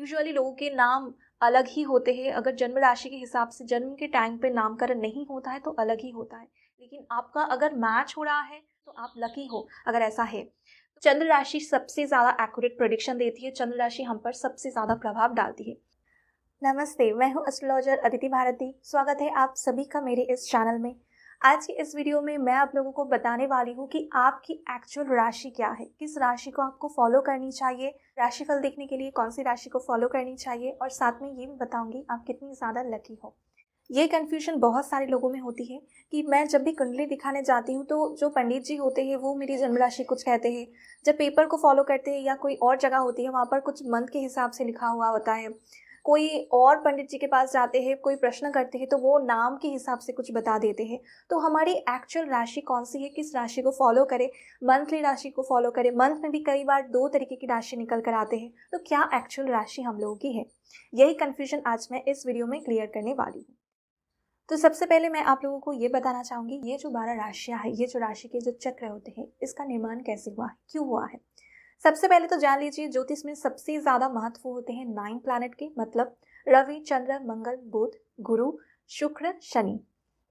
Usually लोगों के नाम अलग ही होते हैं। अगर जन्म राशि के हिसाब से जन्म के टाइम पे नामकरण नहीं होता है तो अलग ही होता है, लेकिन आपका अगर मैच हो रहा है तो आप लकी हो अगर ऐसा है। चंद्र राशि सबसे ज़्यादा एक्यूरेट प्रेडिक्शन देती है, चंद्र राशि हम पर सबसे ज़्यादा प्रभाव डालती है। नमस्ते, मैं हूँ एस्ट्रोलॉजर अदिति भारती। स्वागत है आप सभी का मेरे इस चैनल में। आज की इस वीडियो में मैं आप लोगों को बताने वाली हूँ कि आपकी एक्चुअल राशि क्या है, किस राशि को आपको फॉलो करनी चाहिए, राशिफल देखने के लिए कौन सी राशि को फॉलो करनी चाहिए, और साथ में ये भी बताऊंगी आप कितनी ज़्यादा लकी हो। ये कन्फ्यूजन बहुत सारे लोगों में होती है कि मैं जब भी कुंडली दिखाने जाती हूँ तो जो पंडित जी होते हैं वो मेरी जन्म राशि कुछ कहते हैं, जब पेपर को फॉलो करते हैं या कोई और जगह होती है वहाँ पर कुछ मंथ के हिसाब से लिखा हुआ होता है, कोई और पंडित जी के पास जाते हैं, कोई प्रश्न करते हैं तो वो नाम के हिसाब से कुछ बता देते हैं। तो हमारी एक्चुअल राशि कौन सी है, किस राशि को फॉलो करें, मंथली राशि को फॉलो करें, मंथ में भी कई बार 2 तरीके की राशि निकल कर आते हैं, तो क्या एक्चुअल राशि हम लोगों की है, यही कन्फ्यूजन आज मैं इस वीडियो में क्लियर करने वाली हूँ। तो सबसे पहले मैं आप लोगों को ये बताना चाहूँगी, ये जो 12 राशियाँ हैं, ये जो राशि के जो चक्र होते हैं, इसका निर्माण कैसे हुआ है, क्यों हुआ है। सबसे पहले तो जान लीजिए, ज्योतिष में सबसे ज़्यादा महत्व होते हैं 9 प्लैनेट के, मतलब रवि, चंद्र, मंगल, बुध, गुरु, शुक्र, शनि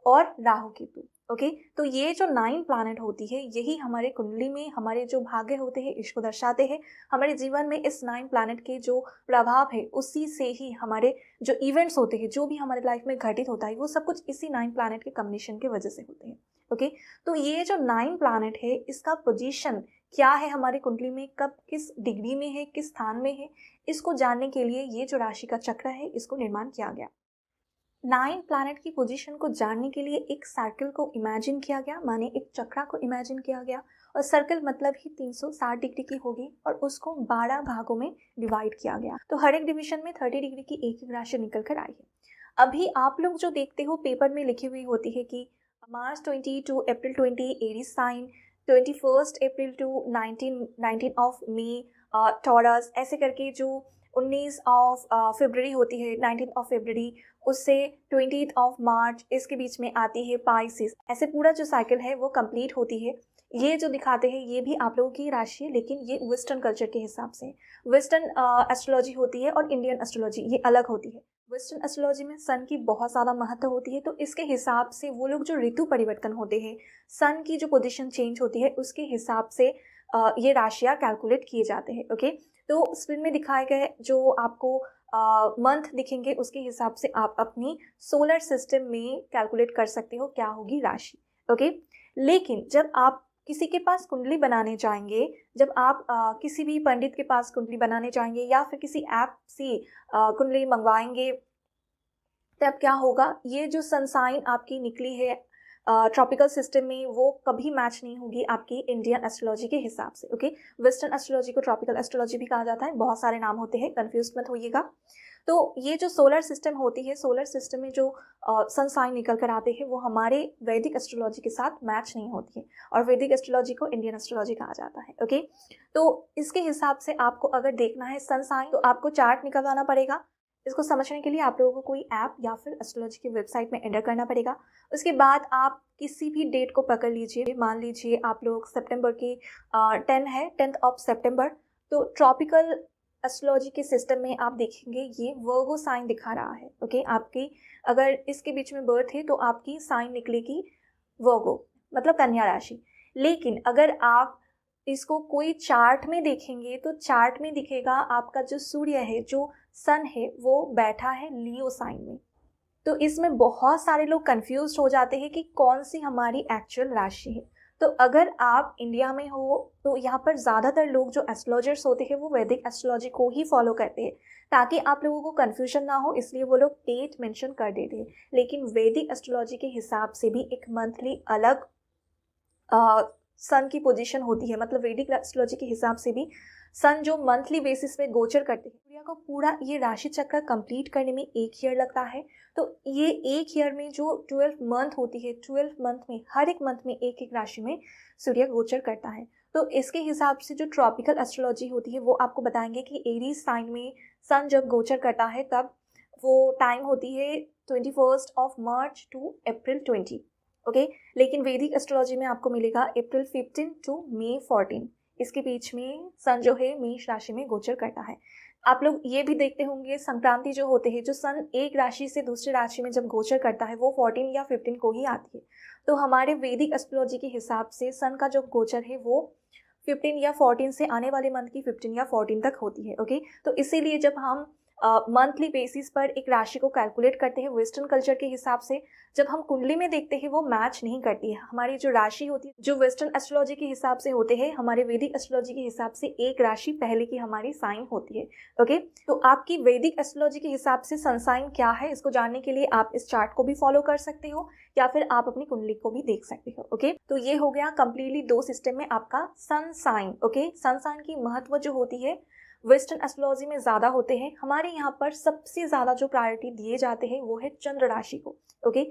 और राहु केतु। ओके, तो ये जो 9 प्लैनेट होती है यही हमारे कुंडली में हमारे जो भाग्य होते हैं इसको दर्शाते हैं। हमारे जीवन में इस 9 प्लैनेट के जो प्रभाव है उसी से ही हमारे जो इवेंट्स होते हैं, जो भी हमारे लाइफ में घटित होता है, वो सब कुछ इसी 9 प्लैनेट के कॉम्बिनेशन की वजह से होते हैं। ओके, तो ये जो 9 प्लैनेट है इसका पोजीशन क्या है हमारी कुंडली में, कब किस डिग्री में है, किस स्थान में है, इसको जानने के लिए ये जो राशि का चक्र है इसको निर्माण किया गया। 9 प्लैनेट की पोजीशन को जानने के लिए एक सर्कल को इमेजिन किया गया, माने एक चक्रा को इमेजिन किया गया, और सर्कल मतलब ही 360 डिग्री की होगी और उसको 12 भागों में डिवाइड किया गया। तो हर एक डिवीजन में 30 डिग्री की एक एक राशि निकल कर आई है। अभी आप लोग जो देखते हो पेपर में लिखी हुई होती है कि March 20 to April 20 Aries sign, 21 April to 19 of May Taurus, ऐसे करके जो 19 ऑफ फरवरी होती है, 19 ऑफ फरवरी, उससे 20 ऑफ मार्च, इसके बीच में आती है पाइसिस। ऐसे पूरा जो साइकिल है वो कंप्लीट होती है। ये जो दिखाते हैं ये भी आप लोगों की राशि है, लेकिन ये वेस्टर्न कल्चर के हिसाब से। वेस्टर्न एस्ट्रोलॉजी होती है और इंडियन एस्ट्रोलॉजी ये अलग होती है। वेस्टर्न एस्ट्रोलॉजी में सन की बहुत ज़्यादा महत्व होती है, तो इसके हिसाब से वो लोग जो ऋतु परिवर्तन होते हैं, सन की जो पोजीशन चेंज होती है उसके हिसाब से ये राशियाँ कैलकुलेट किए जाते हैं। ओके, तो स्क्रीन में दिखाए गए जो आपको मंथ दिखेंगे उसके हिसाब से आप अपनी सोलर सिस्टम में कैलकुलेट कर सकते हो क्या होगी राशि। ओके, लेकिन जब आप किसी के पास कुंडली बनाने जाएंगे, जब आप किसी भी पंडित के पास कुंडली बनाने जाएंगे या फिर किसी ऐप से कुंडली मंगवाएंगे, तब क्या होगा, ये जो सनसाइन आपकी निकली है ट्रॉपिकल सिस्टम में वो कभी मैच नहीं होगी आपकी इंडियन एस्ट्रोलॉजी के हिसाब से। ओके, वेस्टर्न एस्ट्रोलॉजी को ट्रॉपिकल एस्ट्रोलॉजी भी कहा जाता है, बहुत सारे नाम होते हैं, कंफ्यूज मत होइएगा। तो ये जो सोलर सिस्टम होती है, सोलर सिस्टम में जो सन साइन निकल कर आते हैं वो हमारे वैदिक एस्ट्रोलॉजी के साथ मैच नहीं होती है, और वैदिक एस्ट्रोलॉजी को इंडियन एस्ट्रोलॉजी कहा जाता है। ओके, तो इसके हिसाब से आपको अगर देखना है सन साइन तो आपको चार्ट निकलवाना पड़ेगा। इसको समझने के लिए आप लोगों को कोई ऐप या फिर एस्ट्रोलॉजी की वेबसाइट में एंटर करना पड़ेगा। उसके बाद आप किसी भी डेट को पकड़ लीजिए, मान लीजिए आप लोग सितंबर की 10 है, 10th ऑफ सितंबर, तो ट्रॉपिकल एस्ट्रोलॉजी के सिस्टम में आप देखेंगे ये वर्गो साइन दिखा रहा है। ओके, आपकी अगर इसके बीच में बर्थ है तो आपकी साइन निकलेगी वर्गो, मतलब कन्या राशि। लेकिन अगर आप इसको कोई चार्ट में देखेंगे तो चार्ट में दिखेगा आपका जो सूर्य है, जो सन है, वो बैठा है लियो साइन में। तो इसमें बहुत सारे लोग कंफ्यूज हो जाते हैं कि कौन सी हमारी एक्चुअल राशि है। तो अगर आप इंडिया में हो तो यहाँ पर ज़्यादातर लोग जो एस्ट्रोलॉजर्स होते हैं वो वैदिक एस्ट्रोलॉजी को ही फॉलो करते हैं, ताकि आप लोगों को कन्फ्यूजन ना हो, इसलिए वो लोग डेट मेंशन कर देते हैं। लेकिन वैदिक एस्ट्रोलॉजी के हिसाब से भी एक मंथली अलग सन की पोजीशन होती है, मतलब वैदिक एस्ट्रोलॉजी के हिसाब से भी सन जो मंथली बेसिस पे गोचर करते हैं, सूर्य को पूरा ये राशि चक्र कंप्लीट करने में 1 ईयर लगता है। तो ये 1 ईयर में जो 12 मंथ होती है, 12 मंथ में हर एक मंथ में एक एक राशि में सूर्य गोचर करता है। तो इसके हिसाब से जो ट्रॉपिकल एस्ट्रोलॉजी होती है वो आपको बताएंगे कि एरीज साइन में सन जब गोचर करता है तब वो टाइम होती है 21 of March two April 20। Okay, लेकिन वैदिक एस्ट्रोलॉजी में आपको मिलेगा अप्रैल 15 टू मई 14, इसके बीच में सन जो है मेष राशि में गोचर करता है। आप लोग ये भी देखते होंगे संक्रांति जो होते हैं, जो सन एक राशि से दूसरी राशि में जब गोचर करता है वो 14 या 15 को ही आती है। तो हमारे वैदिक एस्ट्रोलॉजी के हिसाब से सन का जो गोचर है वो 15 या 14 से आने वाले मंथ की 15 या 14 तक होती है। ओके, तो इसीलिए जब हम मंथली बेसिस पर एक राशि को कैलकुलेट करते हैं वेस्टर्न कल्चर के हिसाब से, जब हम कुंडली में देखते हैं वो मैच नहीं करती है। हमारी जो राशि होती है, जो वेस्टर्न एस्ट्रोलॉजी के हिसाब से होते हैं, हमारे वैदिक एस्ट्रोलॉजी के हिसाब से एक राशि पहले की हमारी साइन होती है। ओके, तो आपकी वैदिक एस्ट्रोलॉजी के हिसाब से सन साइन क्या है, इसको जानने के लिए आप इस चार्ट को भी फॉलो कर सकते हो या फिर आप अपनी कुंडली को भी देख सकते हो। ओके, तो ये हो गया कंप्लीटली 2 सिस्टम में आपका sun sign. Okay, sun sign की महत्व जो होती है वेस्टर्न एस्ट्रोलॉजी में ज़्यादा होते हैं। हमारे यहाँ पर सबसे ज़्यादा जो प्रायोरिटी दिए जाते हैं वो है चंद्र राशि को। ओके,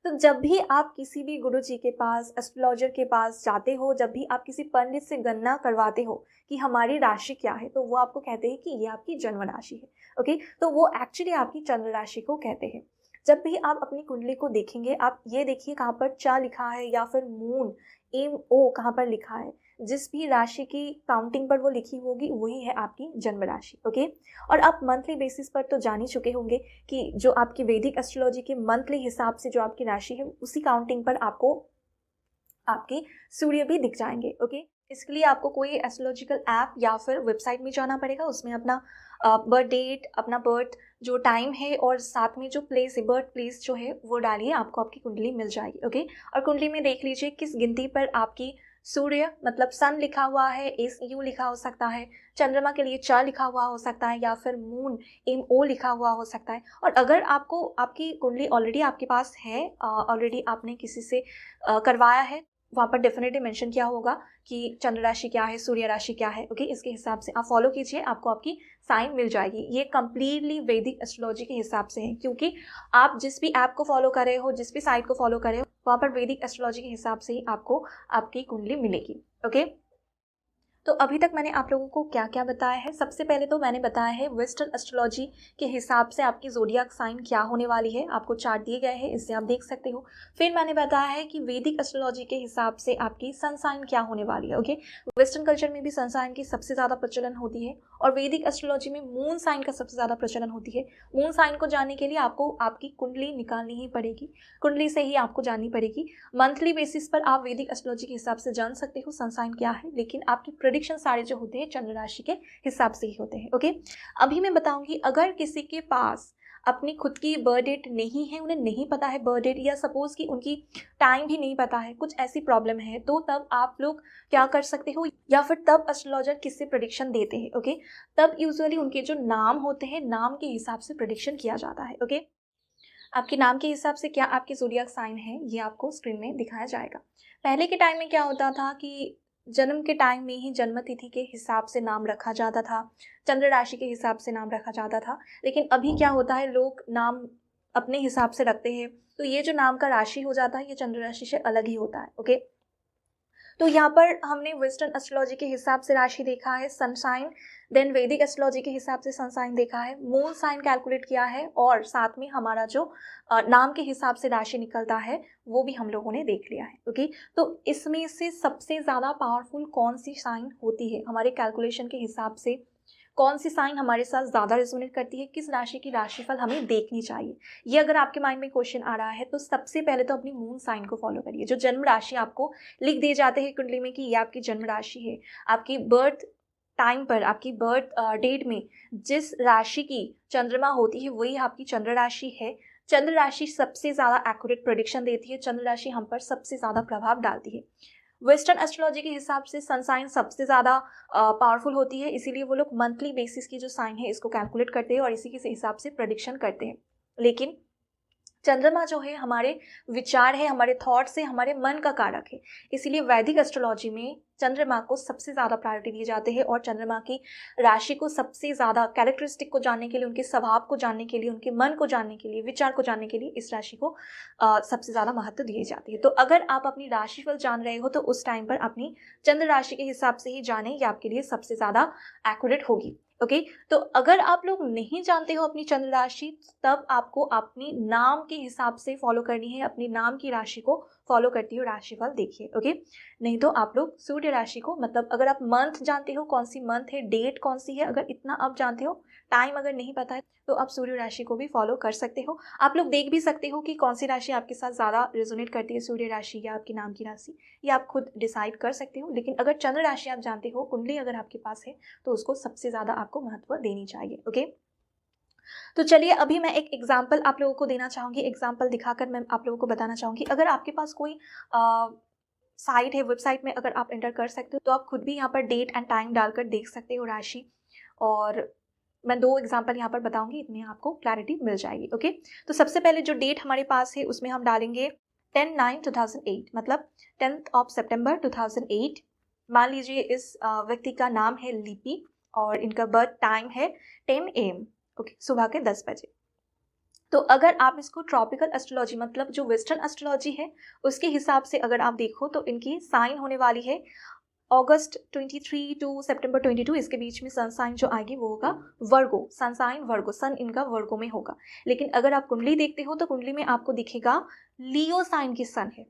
तो जब भी आप किसी भी गुरु जी के पास, एस्ट्रोलॉजर के पास जाते हो, जब भी आप किसी पंडित से गणना करवाते हो कि हमारी राशि क्या है, तो वो आपको कहते हैं कि ये आपकी जन्म राशि है। ओके, तो वो एक्चुअली आपकी चंद्र राशि को कहते हैं। जब भी आप अपनी कुंडली को देखेंगे, आप ये देखिए कहाँ पर चा लिखा है या फिर मून MO कहाँ पर लिखा है, जिस भी राशि की काउंटिंग पर वो लिखी होगी वही है आपकी जन्म राशि। ओके, और आप मंथली बेसिस पर तो जान ही चुके होंगे कि जो आपकी वैदिक एस्ट्रोलॉजी के मंथली हिसाब से जो आपकी राशि है उसी काउंटिंग पर आपको आपके सूर्य भी दिख जाएंगे। ओके, इसके लिए आपको कोई एस्ट्रोलॉजिकल ऐप या फिर वेबसाइट में जाना पड़ेगा, उसमें अपना बर्थ डेट, अपना बर्थ जो टाइम है और साथ में जो प्लेस है, बर्थ प्लेस जो है वो डालिए, आपको आपकी कुंडली मिल जाएगी। ओके, और कुंडली में देख लीजिए किस गिनती पर आपकी सूर्य मतलब सन लिखा हुआ है, SU लिखा हो सकता है, चंद्रमा के लिए च लिखा हुआ हो सकता है या फिर मून MO लिखा हुआ हो सकता है। और अगर आपको आपकी कुंडली ऑलरेडी आपके पास है, ऑलरेडी आपने किसी से करवाया है, वहाँ पर डेफिनेटली मेंशन किया होगा कि चंद्र राशि क्या है, सूर्य राशि क्या है। ओके, इसके हिसाब से आप फॉलो कीजिए, आपको आपकी साइन मिल जाएगी। ये कंप्लीटली वैदिक एस्ट्रोलॉजी के हिसाब से है, क्योंकि आप जिस भी ऐप को फॉलो कर रहे हो, जिस भी साइट को फॉलो कर रहे हो, वहाँ पर वैदिक एस्ट्रोलॉजी के हिसाब से ही आपको आपकी कुंडली मिलेगी। ओके, तो अभी तक मैंने आप लोगों को क्या क्या बताया है। सबसे पहले तो मैंने बताया है वेस्टर्न एस्ट्रोलॉजी के हिसाब से आपकी ज़ोडिएक साइन क्या होने वाली है, आपको चार्ट दिए गए हैं, इससे आप देख सकते हो। फिर मैंने बताया है कि वैदिक एस्ट्रोलॉजी के हिसाब से आपकी सन साइन क्या होने वाली है। ओके, वेस्टर्न कल्चर में भी सन साइन की सबसे ज़्यादा प्रचलन होती है और वैदिक एस्ट्रोलॉजी में मून साइन का सबसे ज़्यादा प्रचलन होती है। मून साइन को जानने के लिए आपको आपकी कुंडली निकालनी ही पड़ेगी, कुंडली से ही आपको जाननी पड़ेगी। मंथली बेसिस पर आप वैदिक एस्ट्रोलॉजी के हिसाब से जान सकते हो सन साइन क्या है, लेकिन आपकी प्रेडिक्शन सारे जो होते हैं चंद्र राशि के हिसाब से ही होते हैं। ओके, अभी मैं बताऊंगी अगर किसी के पास अपनी खुद की बर्थ डेट नहीं है, उन्हें नहीं पता है बर्थ डेट, या सपोज कि उनकी टाइम भी नहीं पता है, कुछ ऐसी प्रॉब्लम है, तो तब आप लोग क्या कर सकते हो, या फिर तब एस्ट्रोलॉजर किससे प्रेडिक्शन देते हैं। ओके, तब यूजुअली उनके जो नाम होते हैं, नाम के हिसाब से प्रेडिक्शन किया जाता है। ओके, आपके नाम के हिसाब से क्या आपकी ज़ोडिएक साइन है ये आपको स्क्रीन में दिखाया जाएगा। पहले के टाइम में क्या होता था कि जन्म के टाइम में ही जन्म तिथि के हिसाब से नाम रखा जाता था, चंद्र राशि के हिसाब से नाम रखा जाता था। लेकिन अभी क्या होता है, लोग नाम अपने हिसाब से रखते हैं, तो ये जो नाम का राशि हो जाता है ये चंद्र राशि से अलग ही होता है। ओके, तो यहाँ पर हमने वेस्टर्न एस्ट्रोलॉजी के हिसाब से राशि देखा है, सन साइन, देन वैदिक एस्ट्रोलॉजी के हिसाब से सन साइन देखा है, मून साइन कैलकुलेट किया है, और साथ में हमारा जो नाम के हिसाब से राशि निकलता है वो भी हम लोगों ने देख लिया है। ओके, तो इसमें से सबसे ज़्यादा पावरफुल कौन सी साइन होती है हमारे कैलकुलेशन के हिसाब से, कौन सी साइन हमारे साथ ज़्यादा रेजोनेट करती है, किस राशि की राशिफल हमें देखनी चाहिए, ये अगर आपके माइंड में क्वेश्चन आ रहा है तो सबसे पहले तो अपनी मून साइन को फॉलो करिए। जो जन्म राशि आपको लिख दिए जाते हैं कुंडली में कि ये आपकी जन्म राशि है, आपकी बर्थ टाइम पर, आपकी बर्थ डेट में जिस राशि की चंद्रमा होती है वही आपकी चंद्र राशि है। चंद्र राशि सबसे ज़्यादा एक्यूरेट प्रेडिक्शन देती है, चंद्र राशि हम पर सबसे ज़्यादा प्रभाव डालती है। वेस्टर्न एस्ट्रोलॉजी के हिसाब से सन साइन सबसे ज़्यादा पावरफुल होती है, इसीलिए वो लोग मंथली बेसिस की जो साइन है इसको कैलकुलेट करते हैं और इसी के हिसाब से प्रेडिक्शन करते हैं। लेकिन चंद्रमा जो है हमारे विचार है, हमारे थॉट्स है, हमारे मन का कारक है, इसीलिए वैदिक एस्ट्रोलॉजी में चंद्रमा को सबसे ज़्यादा प्रायोरिटी दिए जाते हैं और चंद्रमा की राशि को सबसे ज़्यादा कैरेक्टरिस्टिक को जानने के लिए, उनके स्वभाव को जानने के लिए, उनके मन को जानने के लिए, विचार को जानने के लिए इस राशि को सबसे ज़्यादा महत्व दिए जाती है। तो अगर आप अपनी राशिफल जान रहे हो तो उस टाइम पर अपनी चंद्र राशि के हिसाब से ही जाने, ये आपके लिए सबसे ज़्यादा एक्यूरेट होगी। ओके, तो अगर आप लोग नहीं जानते हो अपनी चंद्र राशि, तब आपको अपनी नाम के हिसाब से फॉलो करनी है, अपनी नाम की राशि को फॉलो करती हो राशिफल देखिए। ओके, नहीं तो आप लोग सूर्य राशि को, मतलब अगर आप मंथ जानते हो कौन सी मंथ है, डेट कौन सी है, अगर इतना आप जानते हो टाइम अगर नहीं पता है तो आप सूर्य राशि को भी फॉलो कर सकते हो। आप लोग देख भी सकते हो कि कौन सी राशि आपके साथ ज़्यादा रेजोनेट करती है, सूर्य राशि या आपके नाम की राशि, ये आप खुद डिसाइड कर सकते हो। लेकिन अगर चंद्र राशि आप जानते हो, कुंडली अगर आपके पास है, तो उसको सबसे ज़्यादा आपको महत्व देनी चाहिए। ओके, तो चलिए अभी मैं एक एग्जाम्पल आप लोगों को देना चाहूँगी। एग्जाम्पल दिखाकर मैं आप लोगों को बताना चाहूँगी, अगर आपके पास कोई साइट है, वेबसाइट में अगर आप एंटर कर सकते हो तो आप खुद भी यहाँ पर डेट एंड टाइम डालकर देख सकते हो राशि। और मैं 2 एग्जाम्पल यहाँ पर बताऊंगी, इतनी आपको क्लैरिटी मिल जाएगी। ओके, तो सबसे पहले जो डेट हमारे पास है उसमें हम डालेंगे 10/9/2008, मतलब 10th September 2008। मान लीजिए इस व्यक्ति का नाम है लिपि और इनका बर्थ टाइम है 10 AM, ओके, सुबह के 10 बजे। तो अगर आप इसको ट्रॉपिकल एस्ट्रोलॉजी मतलब जो वेस्टर्न एस्ट्रोलॉजी है उसके हिसाब से अगर आप देखो तो इनकी साइन होने वाली है अगस्त 23 टू सितंबर 22, इसके बीच में सन साइन जो आएगी वो होगा वर्गो, सन साइन वर्गो, सन इनका वर्गो में होगा। लेकिन अगर आप कुंडली देखते हो तो कुंडली में आपको दिखेगा लियो साइन की सन है।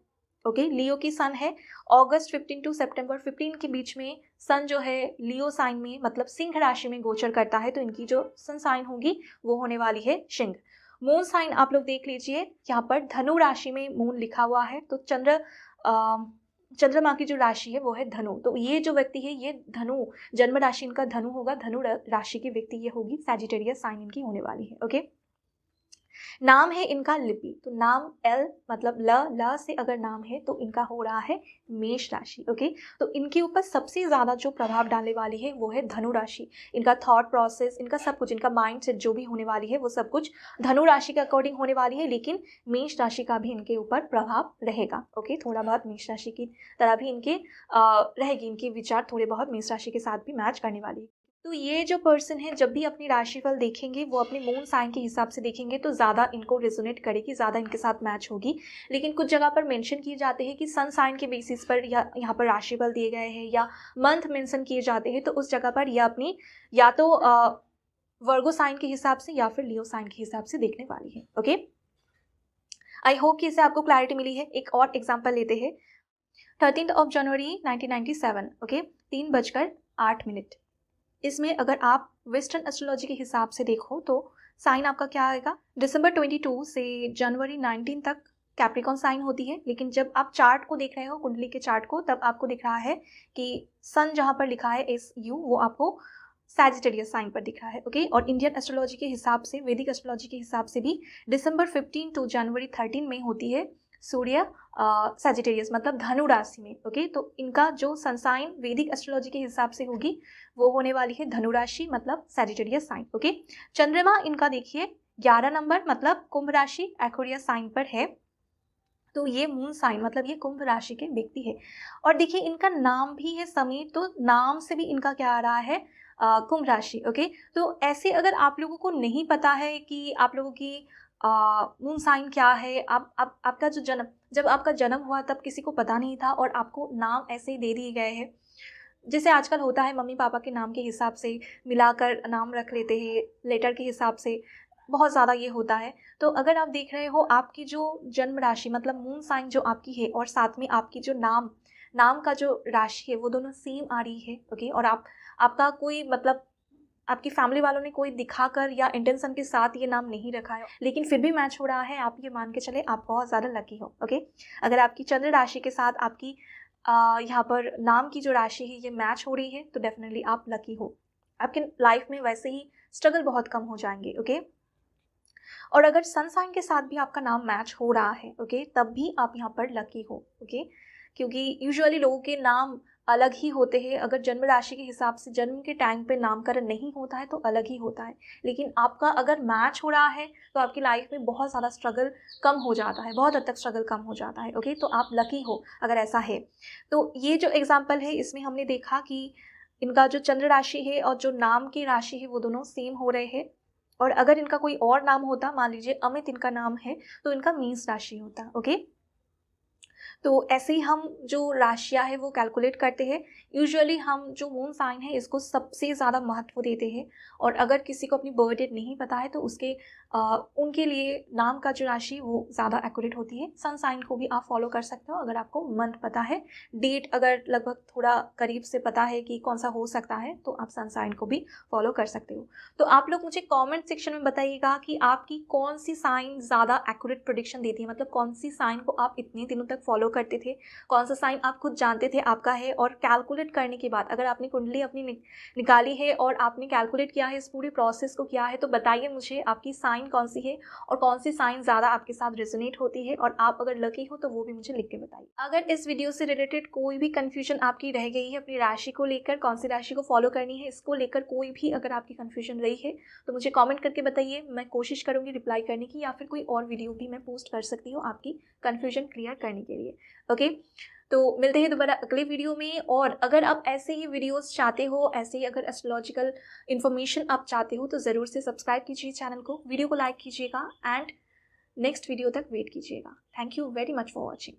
ओके, लियो की सन है। अगस्त 15 टू सितंबर 15 के बीच में सन जो है लियो साइन में मतलब सिंह राशि में गोचर करता है, तो इनकी जो सन साइन होगी वो होने वाली है सिंह। मून साइन आप लोग देख लीजिए, यहाँ पर धनु राशि में मून लिखा हुआ है, तो चंद्रमा की जो राशि है वो है धनु। तो ये जो व्यक्ति है ये धनु, जन्म राशि इनका धनु होगा, धनु राशि की व्यक्ति ये होगी, सैजिटेरियस साइन इनकी होने वाली है। ओके, नाम है इनका लिपि, तो नाम एल मतलब ल से अगर नाम है तो इनका हो रहा है मेष राशि। ओके, तो इनके ऊपर सबसे ज़्यादा जो प्रभाव डालने वाली है वो है धनु राशि। इनका थॉट प्रोसेस, इनका सब कुछ, इनका माइंड सेट जो भी होने वाली है वो सब कुछ धनु राशि के अकॉर्डिंग होने वाली है। लेकिन मेष राशि का भी इनके ऊपर प्रभाव रहेगा। ओके, थोड़ा बहुत मेष राशि की तरह भी इनके रहेगी, इनके विचार थोड़े बहुत मेष राशि के साथ भी मैच करने वाली है। तो ये जो पर्सन है जब भी अपनी राशिफल देखेंगे वो अपने मून साइन के हिसाब से देखेंगे तो ज़्यादा इनको रेजोनेट करेगी, ज़्यादा इनके साथ मैच होगी। लेकिन कुछ जगह पर मेंशन किए जाते हैं कि सन साइन के बेसिस पर या यहाँ पर राशिफल दिए गए हैं या मंथ मेंशन किए जाते हैं, तो उस जगह पर यह अपनी या तो वर्गो साइन के हिसाब से या फिर लियो साइन के हिसाब से देखने वाली है। ओके, आई होप कि इससे आपको क्लैरिटी मिली है। एक और एग्जाम्पल लेते हैं, 13 जनवरी 1997, ओके, 3:08। इसमें अगर आप वेस्टर्न एस्ट्रोलॉजी के हिसाब से देखो तो साइन आपका क्या आएगा, दिसंबर 22 से जनवरी 19 तक कैप्रिकॉन साइन होती है। लेकिन जब आप चार्ट को देख रहे हो, कुंडली के चार्ट को, तब आपको दिख रहा है कि सन जहाँ पर लिखा है SU वो आपको सैजिटेरियस साइन पर दिख रहा है। ओके, और इंडियन एस्ट्रोलॉजी के हिसाब से, वैदिक एस्ट्रोलॉजी के हिसाब से भी दिसंबर 15 टू जनवरी 13 में होती है सूर्य सैजिटेरियस मतलब धनु राशि में। ओके, तो इनका जो सनसाइन वैदिक एस्ट्रोलॉजी के हिसाब से होगी वो होने वाली है धनु राशि मतलब सैजिटेरियस साइन। ओके, चंद्रमा इनका देखिए 11 नंबर मतलब कुंभ राशि एक्वेरियस साइन पर है, तो ये मून साइन मतलब ये कुंभ राशि के व्यक्ति है। और देखिए इनका नाम भी है समीर, तो नाम से भी इनका क्या आ रहा है, कुंभ राशि। ओके, तो ऐसे अगर आप लोगों को नहीं पता है कि आप लोगों की मून साइन क्या है, आपका जो जब आपका जन्म हुआ तब किसी को पता नहीं था और आपको नाम ऐसे ही दे दिए गए हैं, जैसे आजकल होता है मम्मी पापा के नाम के हिसाब से मिलाकर नाम रख लेते हैं, लेटर के हिसाब से बहुत ज़्यादा ये होता है। तो अगर आप देख रहे हो आपकी जो जन्म राशि मतलब मून साइन जो आपकी है और साथ में आपकी जो नाम का जो राशि है वो दोनों सेम आ रही है। ओके, और आपका कोई मतलब आपकी फैमिली वालों ने कोई दिखाकर या इंटेंशन के साथ ये नाम नहीं रखा है लेकिन फिर भी मैच हो रहा है, आप ये मान के चले आप बहुत ज़्यादा लकी हो। ओके, अगर आपकी चंद्र राशि के साथ आपकी यहाँ पर नाम की जो राशि है ये मैच हो रही है तो डेफिनेटली आप लकी हो। आपके लाइफ में वैसे ही स्ट्रगल बहुत कम हो जाएंगे। ओके, और अगर सन साइन के साथ भी आपका नाम मैच हो रहा है, ओके, तब भी आप यहाँ पर लकी हो। ओके, क्योंकि यूजुअली लोगों के नाम अलग ही होते हैं। अगर जन्म राशि के हिसाब से जन्म के टाइम पे नामकरण नहीं होता है तो अलग ही होता है, लेकिन आपका अगर मैच हो रहा है तो आपकी लाइफ में बहुत ज़्यादा स्ट्रगल कम हो जाता है, बहुत हद तक स्ट्रगल कम हो जाता है। ओके, तो आप लकी हो अगर ऐसा है। तो ये जो एग्जाम्पल है इसमें हमने देखा कि इनका जो चंद्र राशि है और जो नाम की राशि है वो दोनों सेम हो रहे हैं। और अगर इनका कोई और नाम होता, मान लीजिए अमित इनका नाम है, तो इनका मीन राशि होता। ओके, तो ऐसे ही हम जो राशियाँ है वो कैलकुलेट करते हैं। यूजुअली हम जो मून साइन है इसको सबसे ज़्यादा महत्व देते हैं, और अगर किसी को अपनी बर्थ डेट नहीं पता है तो उनके लिए नाम का जो राशि वो ज़्यादा एक्यूरेट होती है। सन साइन को भी आप फॉलो कर सकते हो अगर आपको मंथ पता है, डेट अगर लगभग थोड़ा करीब से पता है कि कौन सा हो सकता है तो आप सन साइन को भी फॉलो कर सकते हो। तो आप लोग मुझे कमेंट सेक्शन में बताइएगा कि आपकी कौन सी साइन ज़्यादा एक्यूरेट प्रेडिक्शन देती है, मतलब कौन सी साइन को आप इतने दिनों तक फॉलो करते थे, कौन सा साइन आप खुद जानते थे आपका है, और कैलकुलेट करने के बाद अगर आपने कुंडली अपनी निकाली है और आपने कैलकुलेट किया है, इस पूरी प्रोसेस को किया है, तो बताइए मुझे आपकी साइन कौन सी है और कौन सी साइन ज़्यादा आपके साथ रेजोनेट होती है, और आप अगर लकी हो तो वो भी मुझे लिख के बताइए। अगर इस वीडियो से रिलेटेड कोई भी कन्फ्यूजन आपकी रह गई है अपनी राशि को लेकर, कौन सी राशि को फॉलो करनी है इसको लेकर कोई भी अगर आपकी कन्फ्यूजन रही है तो मुझे कमेंट करके बताइए, मैं कोशिश करूँगी रिप्लाई करने की, या फिर कोई और वीडियो भी मैं पोस्ट कर सकती हूँ आपकी कन्फ्यूजन क्लियर करने के लिए। ओके, तो मिलते हैं दोबारा अगले वीडियो में। और अगर आप ऐसे ही वीडियोस चाहते हो, ऐसे ही अगर एस्ट्रोलॉजिकल इन्फॉर्मेशन आप चाहते हो तो ज़रूर से सब्सक्राइब कीजिए चैनल को, वीडियो को लाइक कीजिएगा एंड नेक्स्ट वीडियो तक वेट कीजिएगा। Thank you very much for watching.